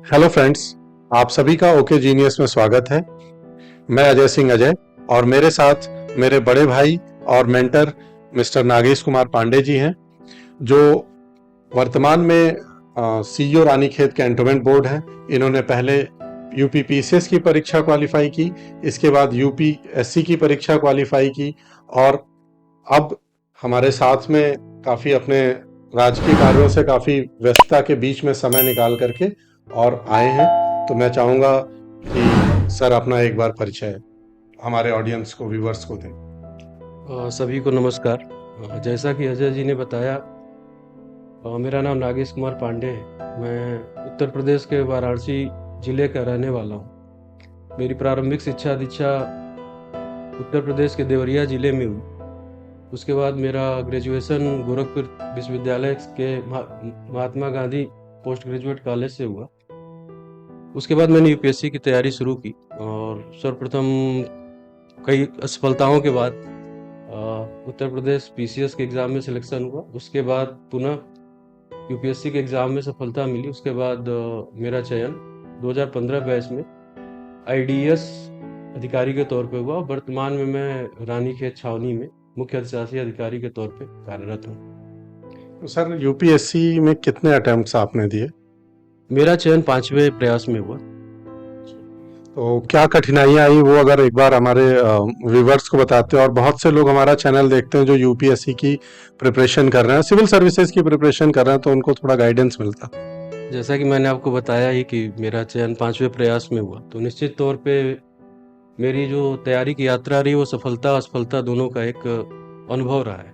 Hello friends, आप सभी का ओके जीनियस में स्वागत है। मैं अजय सिंह अजय और मेरे साथ मेरे बड़े भाई और मेंटर मिस्टर नागेश कुमार पांडे जी हैं, जो वर्तमान में सीईओ रानीखेत कैंटोनमेंट बोर्ड है। इन्होंने पहले यूपी पीसीएस की परीक्षा क्वालिफाई की, इसके बाद यूपीएससी की परीक्षा क्वालिफाई की और अब हमारे साथ में काफी अपने राजकीय कार्यों से काफी व्यस्तता के बीच में समय निकाल करके और आए हैं। तो मैं चाहूंगा कि सर अपना एक बार परिचय हमारे ऑडियंस को, व्यूवर्स को दें। सभी को नमस्कार। जैसा कि अजय जी ने बताया, मेरा नाम नागेश कुमार पांडे है। मैं उत्तर प्रदेश के वाराणसी जिले का रहने वाला हूँ। मेरी प्रारंभिक शिक्षा दीक्षा उत्तर प्रदेश के देवरिया जिले में हुई। उसके बाद मेरा ग्रेजुएशन गोरखपुर विश्वविद्यालय के Mahatma Gandhi post graduate college से हुआ। उसके बाद मैंने यूपीएससी की तैयारी शुरू की और सर्वप्रथम कई असफलताओं के बाद उत्तर प्रदेश पीसीएस के एग्ज़ाम में सिलेक्शन हुआ। उसके बाद पुनः यूपीएससी के एग्ज़ाम में सफलता मिली। उसके बाद मेरा चयन 2015 बैच में आईडीएस अधिकारी के तौर पे हुआ। वर्तमान में मैं रानीखेत छावनी में मुख्य अधिशासी अधिकारी के तौर पे कार्यरत हूँ। तो सर यूपीएससी में कितने अटेम्प्ट्स आपने दिए? मेरा चयन 5वें प्रयास में हुआ। तो क्या कठिनाइयां आई वो अगर एक बार हमारे व्यूवर्स को बताते हैं। और बहुत से लोग हमारा चैनल देखते हैं जो यूपीएससी की प्रिपरेशन कर रहे हैं, सिविल सर्विसेज की प्रिपरेशन कर रहे हैं, तो उनको थोड़ा गाइडेंस मिलता। जैसा कि मैंने आपको बताया ही कि मेरा चयन 5वें प्रयास में हुआ, तो निश्चित तौर पे मेरी जो तैयारी की यात्रा रही वो सफलता असफलता दोनों का एक अनुभव रहा है।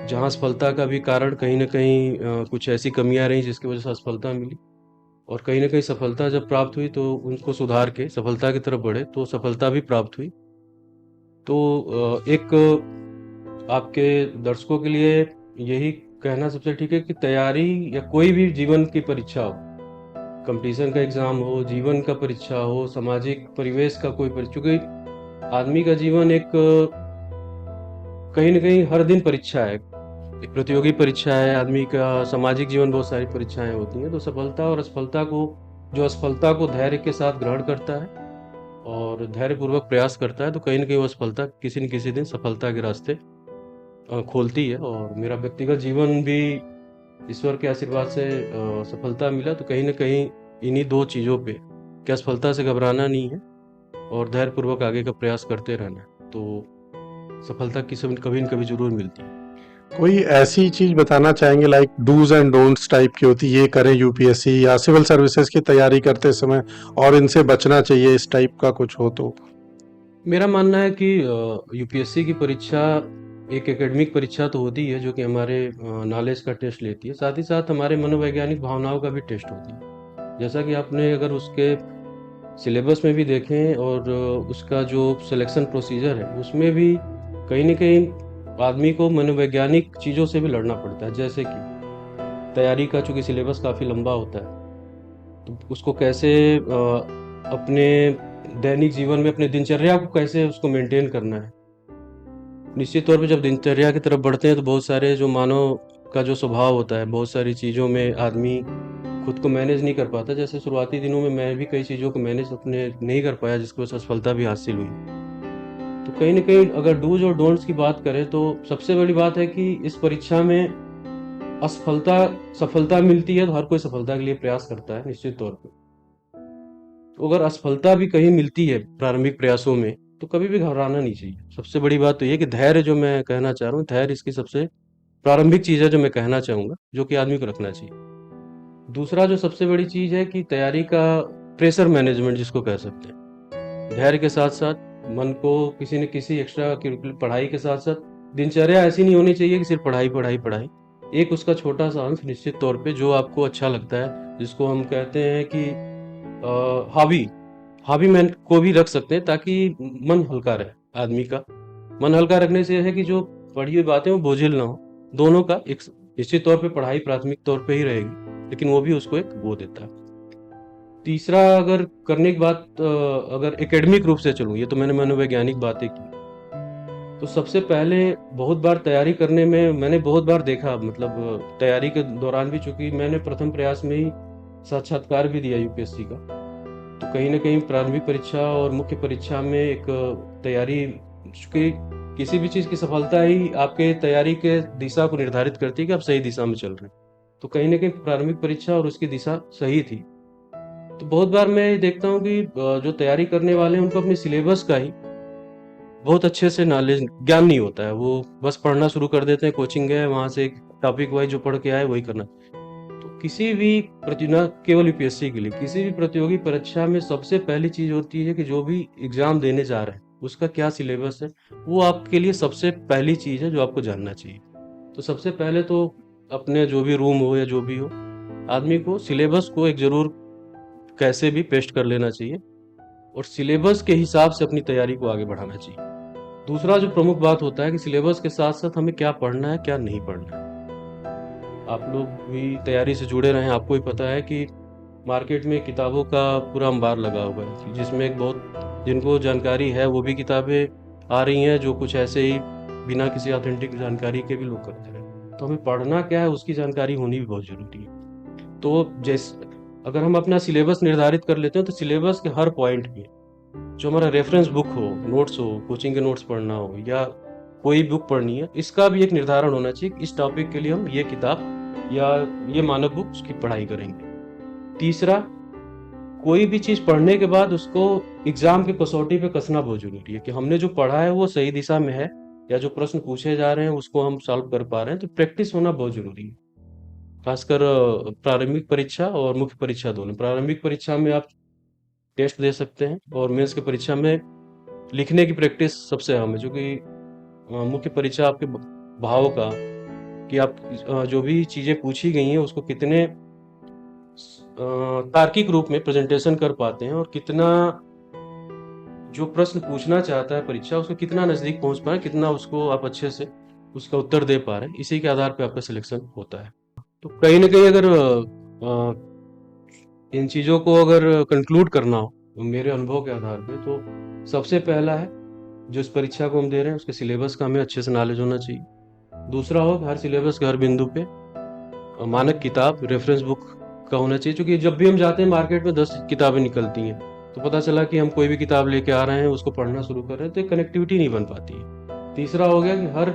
जहाँ सफलता का भी कारण कहीं न कहीं कुछ ऐसी कमियाँ रहीं जिसकी वजह से असफलता मिली, और कहीं न कहीं सफलता जब प्राप्त हुई तो उनको सुधार के सफलता की तरफ बढ़े तो सफलता भी प्राप्त हुई। तो एक आपके दर्शकों के लिए यही कहना सबसे ठीक है कि तैयारी या कोई भी जीवन की परीक्षा हो, कंपटीशन का एग्ज़ाम हो, जीवन का परीक्षा हो, सामाजिक परिवेश का कोई क्योंकि आदमी का जीवन एक कहीं न कहीं हर दिन परीक्षा है। एक प्रतियोगी परीक्षा है, आदमी का सामाजिक जीवन बहुत सारी परीक्षाएँ होती हैं। तो सफलता और असफलता को जो असफलता को धैर्य के साथ ग्रहण करता है और धैर्यपूर्वक प्रयास करता है, तो कहीं न कहीं वो असफलता किसी न किसी दिन सफलता के रास्ते खोलती है। और मेरा व्यक्तिगत जीवन भी ईश्वर के आशीर्वाद से सफलता मिला। तो कहीं न कहीं इन्हीं 2 चीज़ों पे कि असफलता से घबराना नहीं है और धैर्यपूर्वक आगे का प्रयास करते रहना है, तो सफलता किसी न कभी न कभी ज़रूर मिलती है। कोई ऐसी चीज बताना चाहेंगे like do's and don'ts type की होती, ये करें यूपीएससी या सिविल सर्विसेज की तैयारी करते समय और इनसे बचना चाहिए, इस टाइप का कुछ हो तो? मेरा मानना है कि यूपीएससी की परीक्षा एक एकेडमिक परीक्षा तो होती है जो कि हमारे नॉलेज का टेस्ट लेती है, साथ ही साथ हमारे मनोवैज्ञानिक भावनाओं का भी टेस्ट होती है। जैसा कि आपने अगर उसके सिलेबस में भी देखें और उसका जो सिलेक्शन प्रोसीजर है उसमें भी कहीं न कहीं आदमी को मनोवैज्ञानिक चीज़ों से भी लड़ना पड़ता है। जैसे कि तैयारी का चूँकि सिलेबस काफ़ी लंबा होता है, तो उसको कैसे अपने दैनिक जीवन में अपने दिनचर्या को कैसे उसको मेंटेन करना है। निश्चित तौर पे जब दिनचर्या की तरफ बढ़ते हैं तो बहुत सारे जो मानव का जो स्वभाव होता है, बहुत सारी चीज़ों में आदमी खुद को मैनेज नहीं कर पाता। जैसे शुरुआती दिनों में मैं भी कई चीज़ों को मैनेज अपने नहीं कर पाया जिसकी वजह से असफलता भी हासिल हुई। तो कहीं न कहीं अगर डूज़ और डोंट्स की बात करें तो सबसे बड़ी बात है कि इस परीक्षा में असफलता सफलता मिलती है तो हर कोई सफलता के लिए प्रयास करता है निश्चित तौर पे। तो अगर असफलता भी कहीं मिलती है प्रारंभिक प्रयासों में, तो कभी भी घबराना नहीं चाहिए। सबसे बड़ी बात तो ये है कि धैर्य जो मैं कहना चाह रहा हूँ, धैर्य इसकी सबसे प्रारंभिक चीज़ है जो मैं कहना चाहूँगा, जो कि आदमी को रखना चाहिए। दूसरा जो सबसे बड़ी चीज़ है कि तैयारी का प्रेशर मैनेजमेंट जिसको कह सकते हैं। धैर्य के साथ-साथ मन को किसी न किसी एक्स्ट्रा करिकुलर पढ़ाई के साथ-साथ दिनचर्या ऐसी नहीं होनी चाहिए कि सिर्फ़ पढ़ाई, पढ़ाई, पढ़ाई। एक उसका छोटा-सा अंश निश्चित तौर पे जो आपको अच्छा लगता है, जिसको हम कहते हैं कि हॉबी हॉबी मैन को भी रख सकते हैं ताकि मन हल्का रहे आदमी का। मन हल्का रखने से ये है कि जो पढ़ी हुई बातें वो बोझिल ना हो। दोनों का एक निश्चित तौर पे पढ़ाई प्राथमिक तौर पे ही रहेगी, लेकिन वो भी उसको एक वो देता है। तीसरा अगर करने की बात अगर एकेडमिक रूप से चलूँ, ये तो मैंने मनोवैज्ञानिक बातें की। तो सबसे पहले बहुत बार तैयारी करने में मैंने बहुत बार देखा, मतलब तैयारी के दौरान भी चूँकि मैंने प्रथम प्रयास में ही साक्षात्कार भी दिया यूपीएससी का। तो कहीं न कहीं प्रारंभिक परीक्षा और मुख्य परीक्षा में एक तैयारी, चूँकि किसी भी चीज़ की सफलता ही आपके तैयारी के दिशा को निर्धारित करती है कि आप सही दिशा में चल रहे हैं। तो कहीं न कहीं प्रारंभिक परीक्षा और उसकी दिशा सही थी। तो बहुत बार मैं देखता हूँ कि जो तैयारी करने वाले हैं उनको अपने सिलेबस का ही बहुत अच्छे से नॉलेज ज्ञान नहीं होता है। वो बस पढ़ना शुरू कर देते हैं, कोचिंग गए, वहाँ से एक टॉपिक वाइज़ जो पढ़ के आए वही करना। तो किसी भी न केवल यूपीएससी के लिए, किसी भी प्रतियोगी परीक्षा में सबसे पहली चीज़ होती है कि जो भी एग्ज़ाम देने जा रहे हैं, उसका क्या सिलेबस है, वो आपके लिए सबसे पहली चीज़ है जो आपको जानना चाहिए। तो सबसे पहले तो अपने जो भी रूम हो या जो भी हो, आदमी को सिलेबस को एक ज़रूर कैसे भी पेस्ट कर लेना चाहिए और सिलेबस के हिसाब से अपनी तैयारी को आगे बढ़ाना चाहिए। दूसरा जो प्रमुख बात होता है कि सिलेबस के साथ-साथ हमें क्या पढ़ना है, क्या नहीं पढ़ना है। आप लोग भी तैयारी से जुड़े रहे हैं, आपको भी पता है कि मार्केट में किताबों का पूरा अंबार लगा हुआ है, जिसमें एक बहुत जिनको जानकारी है वो भी किताबें आ रही हैं, जो कुछ ऐसे ही बिना किसी ऑथेंटिक जानकारी के भी लोग करते हैं। तो हमें पढ़ना क्या है उसकी जानकारी होनी भी बहुत ज़रूरी है। तो अगर हम अपना सिलेबस निर्धारित कर लेते हैं तो सिलेबस के हर पॉइंट पे जो हमारा रेफरेंस बुक हो, नोट्स हो, कोचिंग के नोट्स पढ़ना हो या कोई बुक पढ़नी है, इसका भी एक निर्धारण होना चाहिए कि इस टॉपिक के लिए हम ये किताब या ये मानक बुक उसकी पढ़ाई करेंगे। तीसरा, कोई भी चीज़ पढ़ने के बाद उसको एग्ज़ाम की कसौटी पे कसना बहुत ज़रूरी है कि हमने जो पढ़ा है वो सही दिशा में है या जो प्रश्न पूछे जा रहे हैं उसको हम सॉल्व कर पा रहे हैं, तो प्रैक्टिस होना बहुत ज़रूरी है। खासकर प्रारंभिक परीक्षा और मुख्य परीक्षा दोनों। प्रारंभिक परीक्षा में आप टेस्ट दे सकते हैं और मेंस की परीक्षा में लिखने की प्रैक्टिस सबसे अहम है, जो कि मुख्य परीक्षा आपके भाव का कि आप जो भी चीज़ें पूछी गई हैं उसको कितने तार्किक रूप में प्रेजेंटेशन कर पाते हैं और कितना जो प्रश्न पूछना चाहता है परीक्षा उसको कितना नज़दीक पहुंच पा रहे हैं, कितना उसको आप अच्छे से उसका उत्तर दे पा रहे हैं, इसी के आधार पे आपका सिलेक्शन होता है। तो कहीं न कहीं अगर इन चीज़ों को अगर कंक्लूड करना हो मेरे अनुभव के आधार पे, तो सबसे पहला है जो इस परीक्षा को हम दे रहे हैं उसके सिलेबस का हमें अच्छे से नॉलेज होना चाहिए। दूसरा हो हर सिलेबस के हर बिंदु पे मानक किताब, रेफरेंस बुक का होना चाहिए, क्योंकि जब भी हम जाते हैं मार्केट में 10 किताबें निकलती हैं, तो पता चला कि हम कोई भी किताब लेके आ रहे हैं, उसको पढ़ना शुरू कर रहे हैं, तो एक कनेक्टिविटी नहीं बन पाती है। तीसरा हो गया कि हर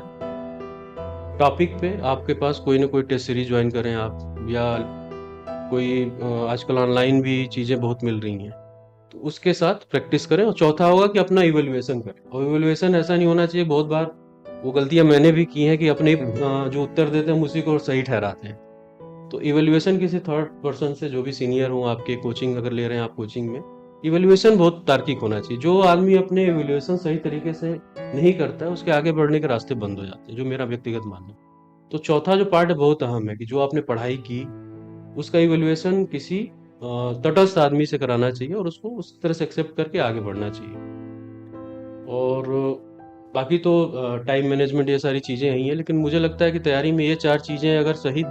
टॉपिक पे आपके पास कोई ना कोई टेस्ट सीरीज ज्वाइन करें आप, या कोई आजकल ऑनलाइन भी चीज़ें बहुत मिल रही हैं, तो उसके साथ प्रैक्टिस करें। और चौथा होगा कि अपना इवैल्यूएशन करें, और इवैल्यूएशन ऐसा नहीं होना चाहिए, बहुत बार वो गलतियाँ मैंने भी की हैं कि अपने जो उत्तर देते हैं हम उसी को सही ठहराते हैं। तो इवैल्यूएशन किसी थर्ड पर्सन से, जो भी सीनियर हो आपके, कोचिंग अगर ले रहे हैं आप कोचिंग में, इवैल्यूएशन बहुत तार्किक होना चाहिए। जो आदमी अपने इवैल्यूएशन सही तरीके से नहीं करता है उसके आगे बढ़ने के रास्ते बंद हो जाते हैं, जो मेरा व्यक्तिगत मानना है। तो चौथा जो पार्ट है बहुत अहम है कि जो आपने पढ़ाई की उसका इवैल्यूएशन किसी तटस्थ आदमी से कराना चाहिए और उसको उस तरह से एक्सेप्ट करके आगे बढ़ना चाहिए। और बाकी तो टाइम मैनेजमेंट ये सारी चीज़ें ही हैं, लेकिन मुझे लगता है कि तैयारी में ये 4 चीज़ें अगर सही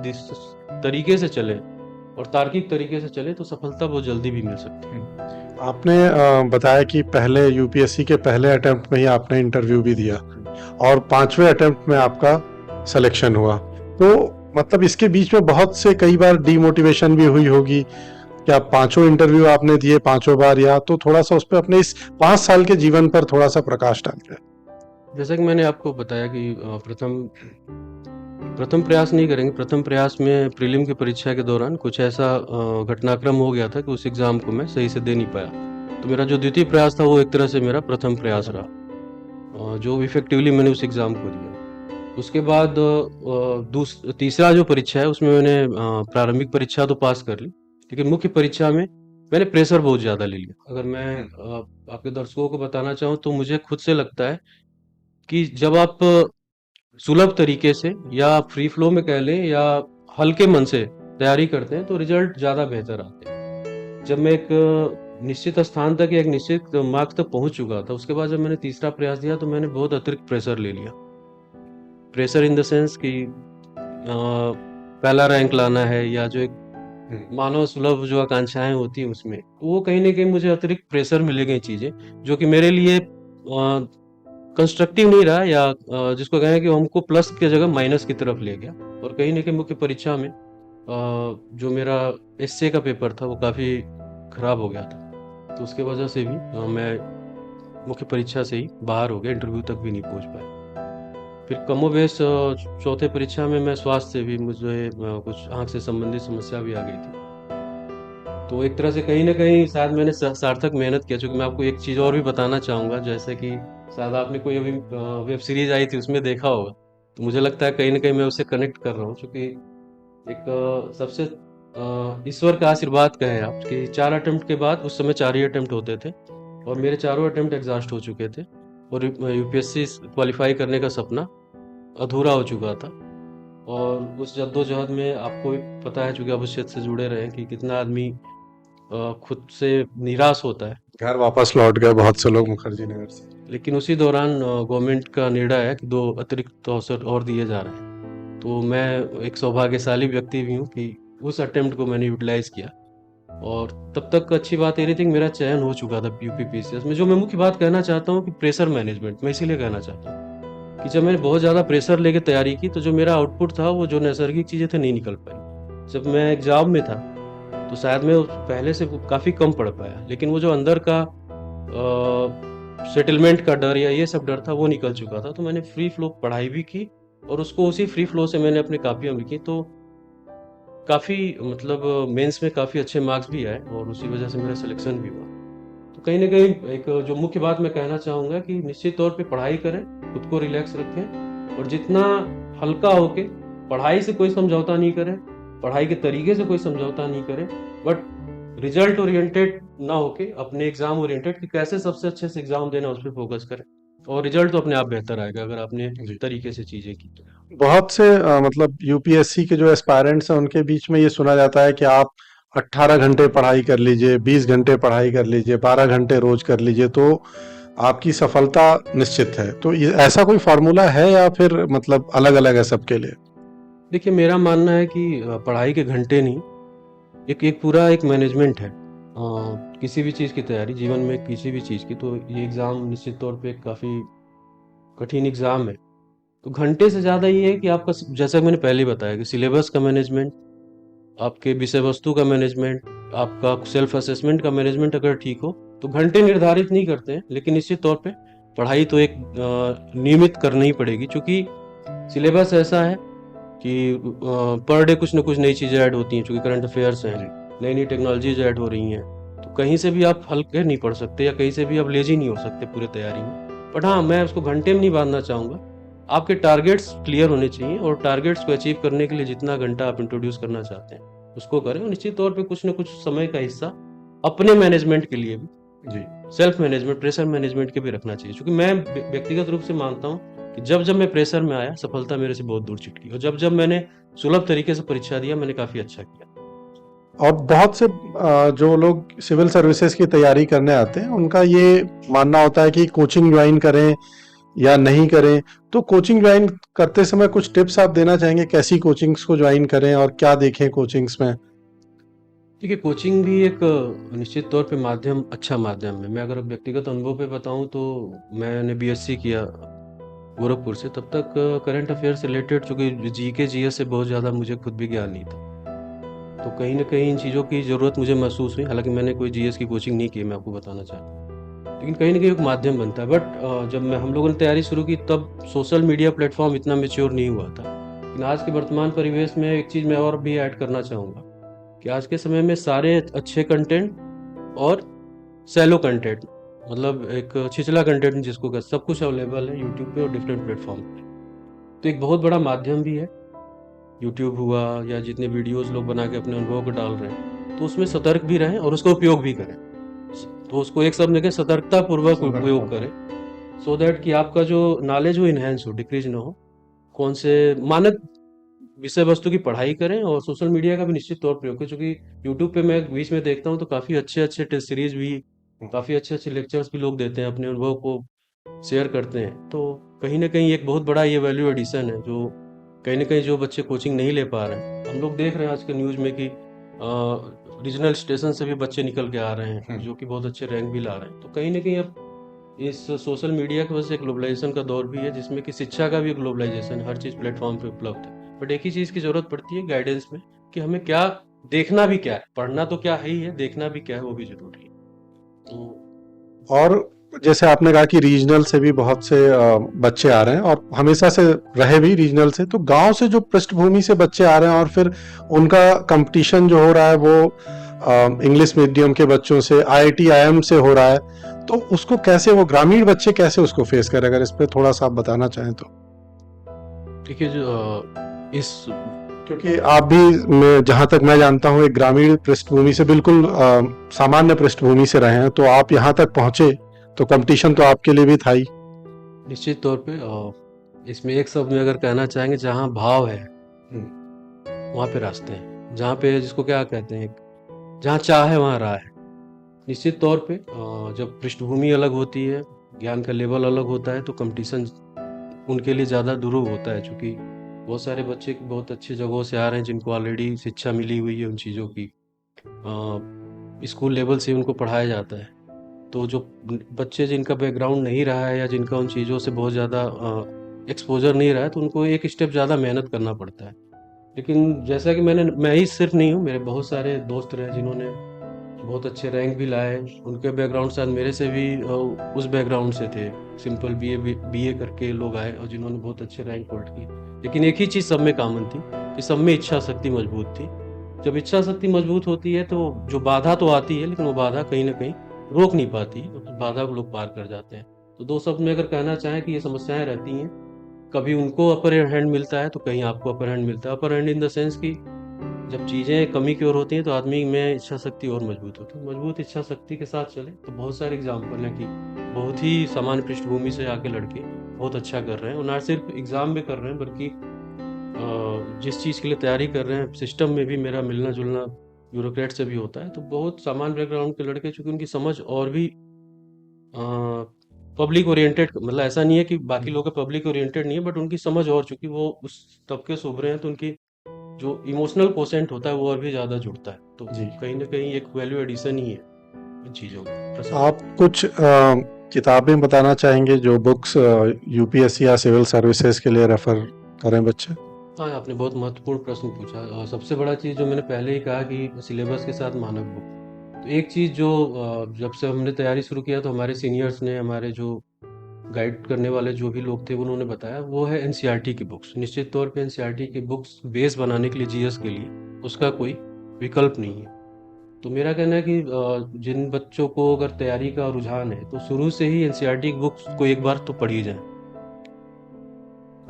तरीके से चलें और तार्किक तरीके से चलें तो सफलता बहुत जल्दी भी मिल सकती है। आपने बताया कि पहले यूपीएससी के पहले अटेम्प्ट में ही आपने इंटरव्यू भी दिया और 5वें अटेम्प्ट में आपका सिलेक्शन हुआ, तो मतलब इसके बीच में बहुत से कई बार डीमोटिवेशन भी हुई होगी। क्या 5 इंटरव्यू आपने दिए 5 बार, या तो थोड़ा सा उस पर अपने इस 5 साल के जीवन पर थोड़ा सा प्रकाश डालते हैं। जैसा कि मैंने आपको बताया कि प्रथम प्रयास नहीं करेंगे। प्रथम प्रयास में प्रीलिम की परीक्षा के दौरान कुछ ऐसा घटनाक्रम हो गया था कि उस एग्ज़ाम को मैं सही से दे नहीं पाया। तो मेरा जो द्वितीय प्रयास था वो एक तरह से मेरा प्रथम प्रयास रहा, जो इफ़ेक्टिवली मैंने उस एग्ज़ाम को दिया। उसके बाद तीसरा जो परीक्षा है उसमें मैंने प्रारंभिक परीक्षा तो पास कर ली, लेकिन मुख्य परीक्षा में मैंने प्रेशर बहुत ज़्यादा ले लिया। अगर मैं आपके दर्शकों को बताना चाहूँ तो मुझे खुद से लगता है कि जब आप सुलभ तरीके से या फ्री फ्लो में कह लें या हल्के मन से तैयारी करते हैं तो रिजल्ट ज़्यादा बेहतर आते हैं। जब मैं एक निश्चित स्थान तक या एक निश्चित मार्क्स तक पहुंच चुका था, उसके बाद जब मैंने तीसरा प्रयास दिया तो मैंने बहुत अतिरिक्त प्रेशर ले लिया। प्रेशर इन द सेंस कि पहला रैंक लाना है या जो एक मानव सुलभ जो आकांक्षाएं होती हैं उसमें, वो कहीं ना कहीं मुझे अतिरिक्त प्रेशर मिले गई चीज़ें जो कि मेरे लिए कंस्ट्रक्टिव नहीं रहा, या जिसको कहें कि हमको प्लस की जगह माइनस की तरफ ले गया। और कहीं ना कहीं मुख्य परीक्षा में जो मेरा एसए का पेपर था वो काफ़ी ख़राब हो गया था, तो उसके वजह से भी मैं मुख्य परीक्षा से ही बाहर हो गया, इंटरव्यू तक भी नहीं पहुंच पाया। फिर कमोबेश चौथे परीक्षा में मैं स्वास्थ्य से भी मुझे कुछ आँख से संबंधित समस्या भी आ गई थी। तो एक तरह से कहीं न कहीं शायद मैंने सार्थक मेहनत किया, चूँकि मैं आपको एक चीज़ और भी बताना चाहूँगा, जैसे कि शायद आपने कोई अभी वेब सीरीज़ आई थी उसमें देखा होगा, तो मुझे लगता है कहीं न कहीं मैं उससे कनेक्ट कर रहा हूँ, चूँकि एक सबसे ईश्वर का आशीर्वाद कहें आप कि 4 अटेम्प्ट के बाद, उस समय 4 ही अटेम्प्ट होते थे और मेरे चारों अटेम्प्ट एग्ज़ॉस्ट हो चुके थे और यूपीएससी क्वालिफ़ाई करने का सपना अधूरा हो चुका था। और उस जद्दोजहद में आपको भी पता है, चूँकि आप उस क्षेत्र से जुड़े रहे हैं, कि कितना आदमी खुद से निराश होता है। घर वापस लौट गए बहुत से लोग मुखर्जी नगर से। लेकिन उसी दौरान गवर्नमेंट का निर्णय है कि 2 अतिरिक्त अवसर और दिए जा रहे हैं। तो मैं एक सौभाग्यशाली व्यक्ति भी हूँ कि उस अटेम्प्ट को मैंने यूटिलाइज़ किया और तब तक अच्छी बात ये रही थी कि मेरा चयन हो चुका था यूपीपीसीएस में। जो मैं मुख्य बात कहना चाहता हूँ कि प्रेशर मैनेजमेंट, मैं इसीलिए कहना चाहता हूँ कि जब मैंने बहुत ज़्यादा प्रेशर लेके तैयारी की, तो जो मेरा आउटपुट था, वो जो नैसर्गिक चीज़ें थी, नहीं निकल पाई। जब मैं एग्ज़ाम में था, तो शायद मैं पहले से काफ़ी कम पढ़ पाया, लेकिन वो जो अंदर का सेटलमेंट का डर या ये सब डर था, वो निकल चुका था। तो मैंने फ्री फ्लो पढ़ाई भी की और उसको उसी फ्री फ्लो से मैंने अपनी कापियाँ भी लिखी, तो काफ़ी मतलब मेंस में काफ़ी अच्छे मार्क्स भी आए और उसी वजह से मेरा सिलेक्शन भी हुआ। तो कहीं न कहीं एक जो मुख्य बात मैं कहना चाहूँगा कि निश्चित तौर पे पढ़ाई करें, खुद को रिलैक्स रखें और जितना हल्का होके, पढ़ाई से कोई समझौता नहीं करें, पढ़ाई के तरीके से कोई समझौता नहीं करें, बट रिजल्ट ओरिएंटेड ना होके अपने एग्ज़ाम ओरिएंटेड कि कैसे सबसे अच्छे से एग्ज़ाम देना, उस पे फ़ोकस करें और रिजल्ट तो अपने आप बेहतर आएगा अगर आपने जी। तरीके से चीज़ें की तो। बहुत से मतलब यूपीएससी के जो एस्पायरेंट्स हैं उनके बीच में ये सुना जाता है कि आप 18 घंटे पढ़ाई कर लीजिए, 20 घंटे पढ़ाई कर लीजिए, 12 घंटे रोज कर लीजिए तो आपकी सफलता निश्चित है। तो ये ऐसा कोई फॉर्मूला है या फिर मतलब अलग-अलग है सबके लिए? देखिए, मेरा मानना है कि पढ़ाई के घंटे नहीं, एक एक पूरा एक मैनेजमेंट है। किसी भी चीज़ की तैयारी जीवन में, किसी भी चीज़ की, तो ये एग्ज़ाम निश्चित तौर पे काफ़ी कठिन एग्ज़ाम है। तो घंटे से ज़्यादा ये है कि आपका जैसा कि मैंने पहले ही बताया कि सिलेबस का मैनेजमेंट, आपके विषय वस्तु का मैनेजमेंट, आपका सेल्फ असेसमेंट का मैनेजमेंट अगर ठीक हो, तो घंटे निर्धारित नहीं करते हैं, लेकिन निश्चित तौर पे पढ़ाई तो एक नियमित करनी ही पड़ेगी, क्योंकि सिलेबस ऐसा है कि पर डे कुछ ना कुछ नई चीज़ें ऐड होती हैं, चूँकि करंट अफेयर्स हैं, नई-नई टेक्नोलॉजीज़ ऐड हो रही हैं, तो कहीं से भी आप हल्के नहीं पढ़ सकते या कहीं से भी आप लेज़ी नहीं हो सकते पूरी तैयारी में। बट हाँ, मैं उसको घंटे में नहीं बाँधना चाहूँगा। आपके टारगेट्स क्लियर होने चाहिए और टारगेट्स को अचीव करने के लिए जितना घंटा आप इंट्रोड्यूस करना चाहते हैं, उसको करें और निश्चित तौर पे कुछ न कुछ समय का हिस्सा अपने मैनेजमेंट के लिए भी, जी। सेल्फ मैनेजमेंट, प्रेशर मैनेजमेंट के भी रखना चाहिए। क्योंकि मैं व्यक्तिगत रूप से मानता हूँ कि जब-जब मैं प्रेशर में आया, सफलता मेरे से बहुत दूर छिटकी और जब-जब मैंने सुलभ तरीके से परीक्षा दिया, मैंने काफ़ी अच्छा किया। और बहुत से जो लोग सिविल सर्विसेज की तैयारी करने आते हैं उनका ये मानना होता है कि कोचिंग ज्वाइन करें या नहीं करें। तो कोचिंग ज्वाइन करते समय कुछ टिप्स आप देना चाहेंगे, कैसी कोचिंग्स को ज्वाइन करें और क्या देखें कोचिंग्स में? देखिए, कोचिंग भी एक निश्चित तौर पे माध्यम, अच्छा माध्यम है। मैं अगर व्यक्तिगत अनुभव पे बताऊँ, तो मैंने बीएससी किया गोरखपुर से, तब तक करंट अफेयर से रिलेटेड, चूँकि जीके, जीएस से बहुत ज़्यादा मुझे खुद भी ज्ञान नहीं था। तो कहीं न कहीं इन चीज़ों की ज़रूरत मुझे महसूस हुई। हालाँकि मैंने कोई जीएस की कोचिंग नहीं की, मैं आपको बताना चाहता हूँ। लेकिन कहीं न कहीं एक माध्यम बनता है। बट जब हम लोगों ने तैयारी शुरू की, तब सोशल मीडिया प्लेटफ़ॉर्म इतना मैच्योर नहीं हुआ था। लेकिन आज के वर्तमान परिवेश में एक चीज़ मैं और भी ऐड करना चाहूँगा कि आज के समय में सारे अच्छे कंटेंट और शैलो कंटेंट, मतलब एक छिछला कंटेंट जिसको कहते, सब कुछ अवेलेबल है यूट्यूब पे और डिफरेंट प्लेटफ़ॉर्म पे। तो एक बहुत बड़ा माध्यम भी है, यूट्यूब हुआ या जितने वीडियोज़ लोग बना के अपने अनुभव को डाल रहे हैं, तो उसमें सतर्क भी रहें और उसका उपयोग भी करें। तो उसको एक शब्द में कहें, सतर्कतापूर्वक उपयोग करें, सो दैट कि आपका जो नॉलेज वो एनहांस हो, डिक्रीज़ ना हो। कौन से मानक विषय वस्तु की पढ़ाई करें और सोशल मीडिया का भी निश्चित तौर प्रयोग करें, क्योंकि यूट्यूब पे मैं बीच में देखता हूँ तो काफ़ी अच्छे-अच्छे टेस्ट सीरीज़ भी, काफ़ी अच्छे-अच्छे लेक्चर्स भी लोग देते हैं, अपने अनुभव को शेयर करते हैं। तो कहीं न कहीं एक बहुत बड़ा ये वैल्यू एडिशन है, जो कहीं न कहीं जो बच्चे कोचिंग नहीं ले पा रहे हैं, हम लोग देख रहे हैं आज के न्यूज़ में कि रीजनल स्टेशन से भी बच्चे निकल के आ रहे हैं, जो कि बहुत अच्छे रैंक भी ला रहे हैं। तो कहीं न कहीं अब इस सोशल मीडिया की वजह से ग्लोबलाइजेशन का दौर भी है, जिसमें कि शिक्षा का भी ग्लोबलाइजेशन, हर चीज़ प्लेटफ़ॉर्म पे उपलब्ध है। बट एक ही चीज़ की ज़रूरत पड़ती है, गाइडेंस में, कि हमें क्या देखना भी क्या है, पढ़ना तो क्या है ही है, देखना भी क्या है वो भी जरूरी है। तो और जैसे आपने कहा कि रीजनल से भी बहुत से बच्चे आ रहे हैं और हमेशा से रहे भी रीजनल से, तो गांव से जो पृष्ठभूमि से बच्चे आ रहे हैं और फिर उनका कंपटीशन जो हो रहा है वो इंग्लिश मीडियम के बच्चों से, आईआईटी आईएम से हो रहा है, तो उसको कैसे, वो ग्रामीण बच्चे कैसे उसको फेस करें, अगर इस पे थोड़ा सा आप बताना चाहें तो। देखिए जो इस क्योंकि आप भी, मैं जहां तक मैं जानता हूँ, एक ग्रामीण पृष्ठभूमि से बिल्कुल सामान्य पृष्ठभूमि से रहे हैं, तो आप यहाँ तक पहुंचे तो कंपटीशन तो आपके लिए भी था ही। निश्चित तौर पे इसमें एक शब्द में अगर कहना चाहेंगे, जहाँ भाव है वहाँ पे रास्ते हैं, जहाँ पे जिसको क्या कहते हैं, जहाँ चाह है वहाँ राह है। निश्चित तौर पे जब पृष्ठभूमि अलग होती है, ज्ञान का लेवल अलग होता है, तो कंपटीशन उनके लिए ज़्यादा दुरूह होता है, क्योंकि बहुत सारे बच्चे बहुत अच्छी जगहों से आ रहे हैं जिनको ऑलरेडी शिक्षा मिली हुई है उन चीज़ों की, स्कूल लेवल से उनको पढ़ाया जाता है। तो जो बच्चे जिनका बैकग्राउंड नहीं रहा है या जिनका उन चीज़ों से बहुत ज़्यादा एक्सपोजर नहीं रहा है, तो उनको एक स्टेप ज़्यादा मेहनत करना पड़ता है। लेकिन जैसा कि मैं ही सिर्फ नहीं हूँ, मेरे बहुत सारे दोस्त रहे जिन्होंने बहुत अच्छे रैंक भी लाए। उनके बैकग्राउंड शायद मेरे से भी उस बैकग्राउंड से थे, सिंपल बीए करके लोग आए और जिन्होंने बहुत अच्छे रैंक होल्ड किए। लेकिन एक ही चीज़ सब में कॉमन थी कि सब में इच्छा शक्ति मजबूत थी। जब इच्छा शक्ति मजबूत होती है तो जो बाधा तो आती है, लेकिन वो बाधा कहीं ना कहीं रोक नहीं पाती, बाधा को लोग पार कर जाते हैं। तो दो शब्द में अगर कहना चाहें कि ये समस्याएं रहती हैं, कभी उनको अपर हैंड मिलता है तो कहीं आपको अपर हैंड मिलता है। Upper hand in the sense कि जब चीज़ें कमी की ओर होती हैं तो आदमी में इच्छा शक्ति और मजबूत होती है। मजबूत इच्छा शक्ति के साथ चले तो बहुत सारे एग्जाम्पल हैं कि बहुत ही सामान्य पृष्ठभूमि से आके लड़के बहुत अच्छा कर रहे हैं, और ना सिर्फ एग्ज़ाम में कर रहे हैं बल्कि जिस चीज़ के लिए तैयारी कर रहे हैं सिस्टम में भी मेरा मिलना जुलना ब्यूरोक्रेट से भी होता है। तो बहुत सामान्य बैकग्राउंड के लड़के, चूँकि उनकी समझ और भी पब्लिक ओरिएंटेड, मतलब ऐसा नहीं है कि बाकी लोग पब्लिक ओरिएंटेड नहीं है, बट उनकी समझ और, चूँकि वो उस तबके से उभरे हैं, तो उनकी जो इमोशनल कोसेंट होता है वो और भी ज़्यादा जुड़ता है। तो जी। कहीं न कहीं एक वैल्यू एडिशन ही है इन चीज़ों का। प्रसाद। आप कुछ किताबें बताना चाहेंगे जो बुक्स यूपीएससी या सिविल सर्विसेज के लिए रेफर करें बच्चे। हाँ, आपने बहुत महत्वपूर्ण प्रश्न पूछा। सबसे बड़ा चीज़ जो मैंने पहले ही कहा कि सिलेबस के साथ मानक बुक। तो एक चीज़ जो जब से हमने तैयारी शुरू किया तो हमारे सीनियर्स ने, हमारे जो गाइड करने वाले जो भी लोग थे उन्होंने बताया, वो है एनसीईआरटी की बुक्स। निश्चित तौर पे एनसीईआरटी की बुक्स बेस बनाने के लिए जीएस के लिए उसका कोई विकल्प नहीं है। तो मेरा कहना है कि जिन बच्चों को अगर तैयारी का रुझान है तो शुरू से ही एनसीईआरटी की बुक्स को एक बार तो पढ़ी जाए।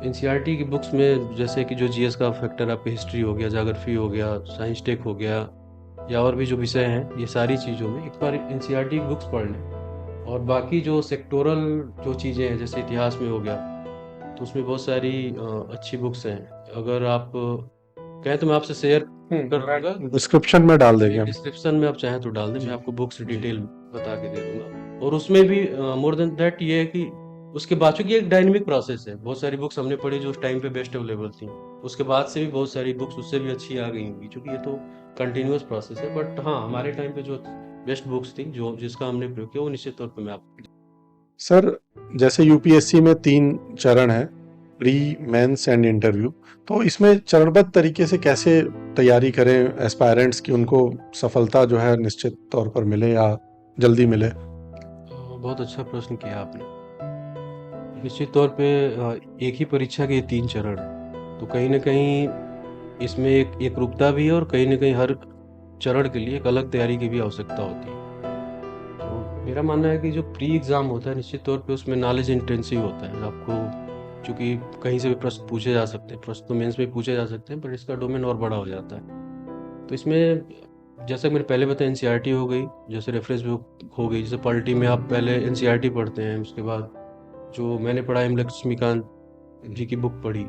एनसीईआरटी की बुक्स में जैसे कि जो जीएस का फैक्टर, आपकी हिस्ट्री हो गया, ज्योग्राफी हो गया, साइंस टेक हो गया, या और भी जो विषय हैं, ये सारी चीज़ों में एक बार एनसीईआरटी की बुक्स पढ़ लें। और बाकी जो सेक्टोरल जो चीज़ें हैं, जैसे इतिहास में हो गया, तो उसमें बहुत सारी अच्छी बुक्स हैं। अगर आप कहें तो मैं आपसे शेयर कर दूंगा, डिस्क्रिप्शन में डाल देंगे हम। डिस्क्रिप्शन में आप चाहें तो डाल दें, जी। मैं आपको बुक्स जी। डिटेल बता के दे दूंगा। और उसमें भी मोर देन दैट ये है कि उसके बाद, चूंकि एक डायनेमिक प्रोसेस है, बहुत सारी बुक्स हमने पढ़ी जो उस टाइम पे बेस्ट अवेलेबल थी, उसके बाद से भी बहुत सारी बुक्स उससे भी अच्छी आ गई होंगी, क्योंकि ये तो कंटिन्यूअस प्रोसेस है। बट हाँ, हमारे टाइम पे जो बेस्ट बुक्स थी, जो जिसका हमने प्रयोग किया, वो निश्चित तौर पर मैं आपको। सर, जैसे यूपीएससी में 3 चरण है, प्री, मेंस एंड इंटरव्यू, तो इसमें चरणबद्ध तरीके से कैसे तैयारी करें एस्पायरेंट्स की, उनको सफलता जो है निश्चित तौर पर मिले या जल्दी मिले। बहुत अच्छा प्रश्न किया आपने। निश्चित तौर पे एक ही परीक्षा के 3 चरण हैं, तो कहीं न कहीं इसमें एक एकरूपता भी है, और कहीं न कहीं हर चरण के लिए एक अलग तैयारी की भी आवश्यकता होती है। तो मेरा मानना है कि जो प्री एग्ज़ाम होता है, निश्चित तौर पे उसमें नॉलेज इंटेंसिव होता है। आपको चूँकि कहीं से भी प्रश्न पूछे जा सकते हैं, प्रश्न तो मेंस में पूछे जा सकते हैं, बट इसका डोमेन और बड़ा हो जाता है। तो इसमें जैसे मैंने पहले बताया, एनसीईआरटी हो गई, जैसे रेफरेंस बुक हो गई, जैसे पॉलिटी में आप पहले एनसीईआरटी पढ़ते हैं, उसके बाद जो मैंने पढ़ा एम लक्ष्मीकांत जी की बुक पढ़ी।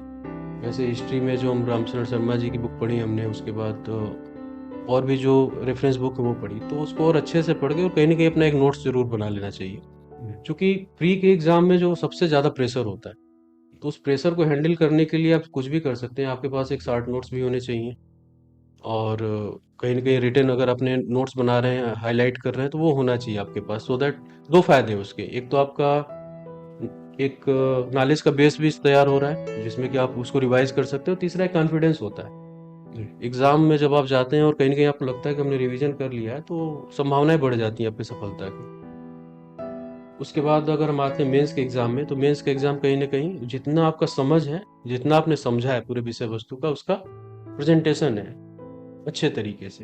वैसे हिस्ट्री में जो हम रामचरण शर्मा जी की बुक पढ़ी हमने, उसके बाद और भी जो रेफरेंस बुक है वो पढ़ी, तो उसको और अच्छे से पढ़ के और कहीं ना कहीं अपना एक नोट्स जरूर बना लेना चाहिए। क्योंकि प्री के एग्जाम में जो सबसे ज़्यादा प्रेशर होता है, तो उस प्रेशर को हैंडल करने के लिए आप कुछ भी कर सकते हैं। आपके पास एक शार्ट नोट्स भी होने चाहिए, और कहीं न कहीं रिटन अगर अपने नोट्स बना रहे हैं, हाइलाइट कर रहे हैं, तो वो होना चाहिए आपके पास, सो दैट 2 फ़ायदे हैं उसके। एक तो आपका एक नॉलेज का बेस भी तैयार हो रहा है, जिसमें कि आप उसको रिवाइज़ कर सकते हो। तीसरा एक कॉन्फिडेंस होता है एग्ज़ाम में जब आप जाते हैं और कहीं न कहीं आपको लगता है कि हमने रिवीज़न कर लिया है, तो संभावनाएँ बढ़ जाती हैं आपकी सफलता की। उसके बाद अगर हम आते हैं मेंस के एग्ज़ाम में, तो मेंस के एग्ज़ाम कहीं न कहीं जितना आपका समझ है, जितना आपने समझा है पूरे विषय वस्तु का, उसका प्रेज़ेंटेशन है, अच्छे तरीके से।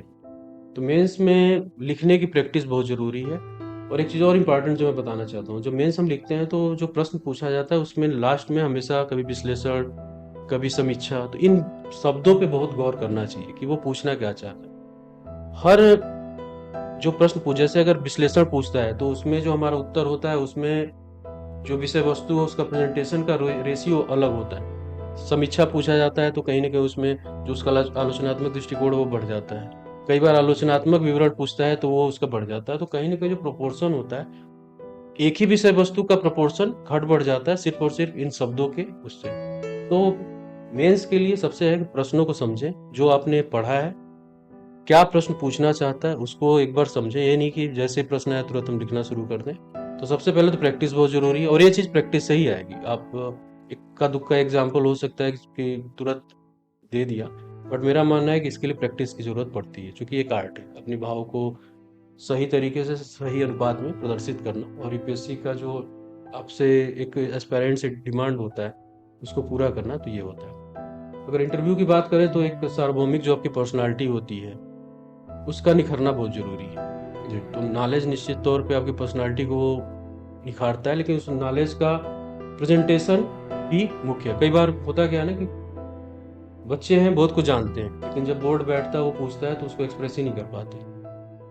तो मेंस में लिखने की प्रैक्टिस बहुत ज़रूरी है। और एक चीज़ और इम्पोर्टेंट जो मैं बताना चाहता हूँ, जब मेंस हम लिखते हैं तो जो प्रश्न पूछा जाता है उसमें लास्ट में हमेशा कभी विश्लेषण, कभी समीक्षा, तो इन शब्दों पे बहुत गौर करना चाहिए कि वो पूछना क्या चाहता है। हर जो प्रश्न जैसे अगर विश्लेषण पूछता है तो उसमें जो हमारा उत्तर होता है उसमें जो विषय वस्तु है उसका प्रेजेंटेशन का रेशियो अलग होता है। समीक्षा पूछा जाता है तो कहीं न कहीं उसमें जो उसका आलोचनात्मक दृष्टिकोण है वो बढ़ जाता है। कई बार आलोचनात्मक विवरण पूछता है तो वो उसका बढ़ जाता है। तो कहीं न कहीं जो प्रोपोर्शन होता है, एक ही विषय वस्तु का प्रोपोर्शन घट-बढ़ जाता है सिर्फ़ और सिर्फ़ इन शब्दों के उससे। तो मेंस के लिए सबसे है कि प्रश्नों को समझें, जो आपने पढ़ा है, क्या प्रश्न पूछना चाहता है उसको एक बार समझें। ये नहीं कि जैसे ही प्रश्न आया तुरंत हम लिखना शुरू कर दें। तो सबसे पहले तो प्रैक्टिस बहुत ज़रूरी है और ये चीज़ प्रैक्टिस से ही आएगी। आप इक्का-दुक्का एग्ज़ाम्पल हो सकता है कि तुरंत दे दिया, बट मेरा मानना है कि इसके लिए प्रैक्टिस की ज़रूरत पड़ती है, क्योंकि एक आर्ट है, अपने भाव को सही तरीके से, सही अनुपात में प्रदर्शित करना। और यूपीएससी का जो आपसे एक एस्पायरेंट से डिमांड होता है, उसको पूरा करना, तो ये होता है। अगर इंटरव्यू की बात करें तो एक सार्वभौमिक जो आपकी पर्सनैलिटी होती है, उसका निखरना बहुत ज़रूरी है। जी। तो नॉलेज निश्चित तौर पे आपकी पर्सनैलिटी को निखारता है, लेकिन उस नॉलेज का प्रेज़ेंटेशन भी मुख्य है। कई बार होता क्या है ना कि बच्चे हैं, बहुत कुछ जानते हैं, लेकिन जब बोर्ड बैठता है, वो पूछता है तो उसको एक्सप्रेस ही नहीं कर पाते।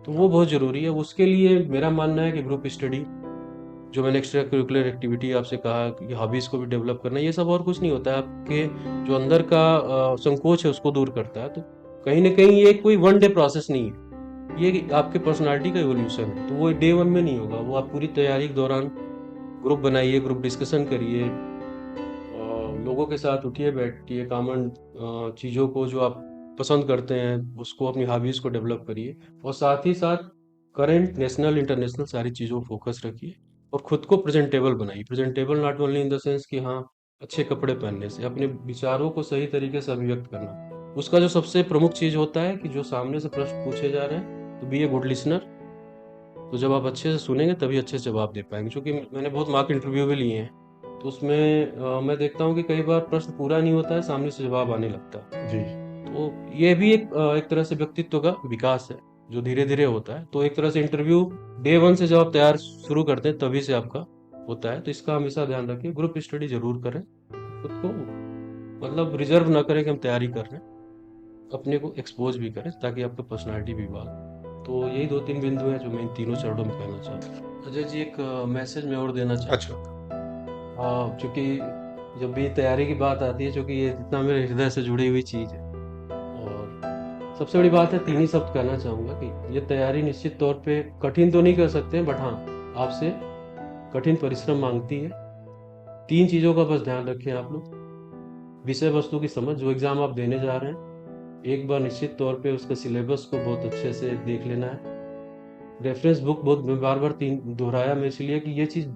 तो वो बहुत ज़रूरी है। उसके लिए मेरा मानना है कि ग्रुप स्टडी, जो मैंने एक्स्ट्रा करिकुलर एक्टिविटी आपसे कहा कि हॉबीज़ को भी डेवलप करना, ये सब और कुछ नहीं होता है। आपके जो अंदर का संकोच है उसको दूर करता है। तो कहीं न कहीं ये कोई वन डे प्रोसेस नहीं है। ये आपके पर्सनैलिटी का इवोल्यूशन है। तो वो डे 1 में नहीं होगा। वो आप पूरी तैयारी के दौरान ग्रुप बनाइए, ग्रुप डिस्कशन करिए, लोगों के साथ उठिए बैठिए, कॉमन चीज़ों को जो आप पसंद करते हैं उसको, अपनी हॉबीज़ को डेवलप करिए। और साथ ही साथ करंट, नेशनल, इंटरनेशनल सारी चीज़ों को फोकस रखिए और खुद को प्रेजेंटेबल बनाइए। Presentable not only in the sense कि हाँ, अच्छे कपड़े पहनने से, अपने विचारों को सही तरीके से अभिव्यक्त करना। उसका जो सबसे प्रमुख चीज़ होता है कि जो सामने से प्रश्न पूछे जा रहे हैं, तो बी ए गुड लिसनर। तो जब आप अच्छे से सुनेंगे तभी अच्छे से जवाब दे पाएँगे। चूँकि मैंने बहुत मॉक इंटरव्यू भी लिए हैं, तो उसमें मैं देखता हूँ कि कई बार प्रश्न पूरा नहीं होता है, सामने से जवाब आने लगता है। जी। तो ये भी एक तरह से व्यक्तित्व का विकास है, जो धीरे-धीरे होता है। तो एक तरह से इंटरव्यू डे 1 से जब आप तैयार शुरू करते हैं, तभी से आपका होता है। तो इसका हमेशा ध्यान रखिए, ग्रुप स्टडी ज़रूर करें। खुद को मतलब रिज़र्व ना करें कि हम तैयारी कर रहे हैं, अपने को एक्सपोज़ भी करें ताकि आपका पर्सनैलिटी भी बढ़े। तो यही 2-3 बिंदु हैं जो मैं इन तीनों चरणों में कहना चाहता हूँ। अजय जी, एक मैसेज मैं और देना चाहता अच्छा। हूँ। चूँकि जब भी तैयारी की बात आती है, चूँकि ये इतना मेरे हृदय से जुड़ी हुई चीज़ है, और सबसे बड़ी बात है, 3 ही शब्द कहना चाहूँगा कि ये तैयारी निश्चित तौर पे कठिन तो नहीं कह सकते, बट हाँ, आपसे कठिन परिश्रम माँगती है। 3 चीज़ों का बस ध्यान रखें आप लोग। विषय वस्तु की समझ, जो एग्ज़ाम आप देने जा रहे हैं, एक बार निश्चित तौर पे उसका सिलेबस को बहुत अच्छे से देख लेना है। रेफ़रेंस बुक बहुत मैं बार-बार 3 दोहराया मैं इसलिए कि ये चीज़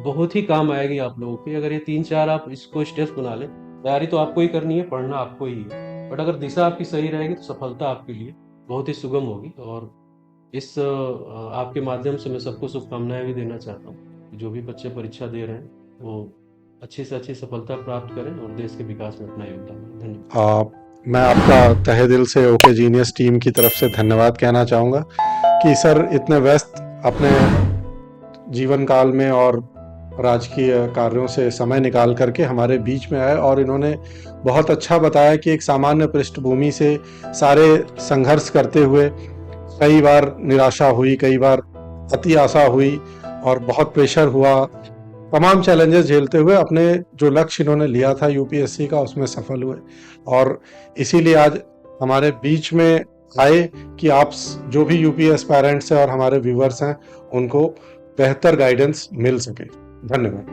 बहुत ही काम आएगी आप लोगों के। अगर ये 3-4 आप इसको स्टेप्स बना लें, तैयारी तो आपको ही करनी है, पढ़ना आपको ही है। बट अगर दिशा आपकी सही रहेगी तो सफलता आपके लिए बहुत ही सुगम होगी। और इस आपके माध्यम से मैं सबको शुभकामनाएँ भी देना चाहता हूँ। जो भी बच्चे परीक्षा दे रहे हैं, वो अच्छी से अच्छी सफलता प्राप्त करें और देश के विकास में अपना योगदान दें। धन्यवाद। मैं आपका तहे दिल से ओके जीनियस टीम की तरफ से धन्यवाद कहना चाहूँगा कि सर इतने व्यस्त अपने जीवन काल में और राजकीय कार्यों से समय निकाल करके हमारे बीच में आए और इन्होंने बहुत अच्छा बताया कि एक सामान्य पृष्ठभूमि से सारे संघर्ष करते हुए कई बार निराशा हुई, कई बार अति आशा हुई और बहुत प्रेशर हुआ, तमाम चैलेंजेस झेलते हुए अपने जो लक्ष्य इन्होंने लिया था यूपीएससी का, उसमें सफल हुए। और इसीलिए आज हमारे बीच में आए कि आप जो भी यूपी एस्पायरेंट्स हैं और हमारे व्यूअर्स हैं, उनको बेहतर गाइडेंस मिल सके। धन्यवाद।